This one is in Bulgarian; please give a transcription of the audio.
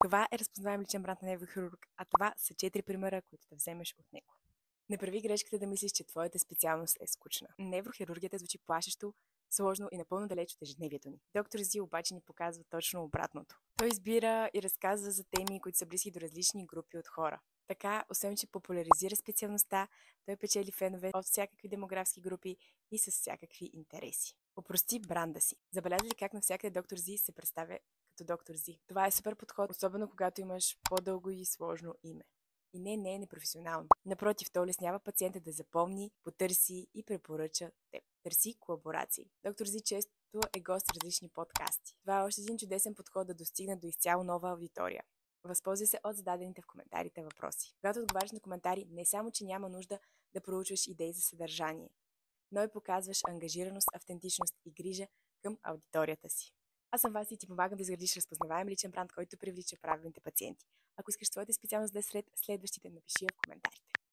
Това е разпознаваем личен бранд на неврохирург, а това са 4 примера, които да вземеш от него. Не прави грешката да мислиш, че твоята специалност е скучна. Неврохирургията звучи плашещо, сложно и напълно далеч от ежедневието ни. Доктор Зи обаче ни показва точно обратното. Той избира и разказва за теми, които са близки до различни групи от хора. Така, освен че популяризира специалността, той печели фенове от всякакви демографски групи и с всякакви интереси. Опрости бранда си. Забелязали ли как навсякъде доктор Зи се представя като доктор Зи? Това е супер подход, особено когато имаш по-дълго и сложно име. И не е непрофесионално. Напротив, то улеснява пациента да запомни, потърси и препоръча теб. Търси колаборации. Доктор Зи често е гост в различни подкасти. Това е още един чудесен подход да достигне до изцяло нова аудитория. Възползвай се от зададените в коментарите въпроси. Когато отговаряш на коментари, не само, че няма нужда да проучваш идеи за съдържание, но и показваш ангажираност, автентичност и грижа към аудиторията си. Аз съм Васи и ти помагам да изградиш разпознаваем личен бранд, който привлича правилните пациенти. Ако искаш твоята специалност да е сред следващите, напиши я в коментарите.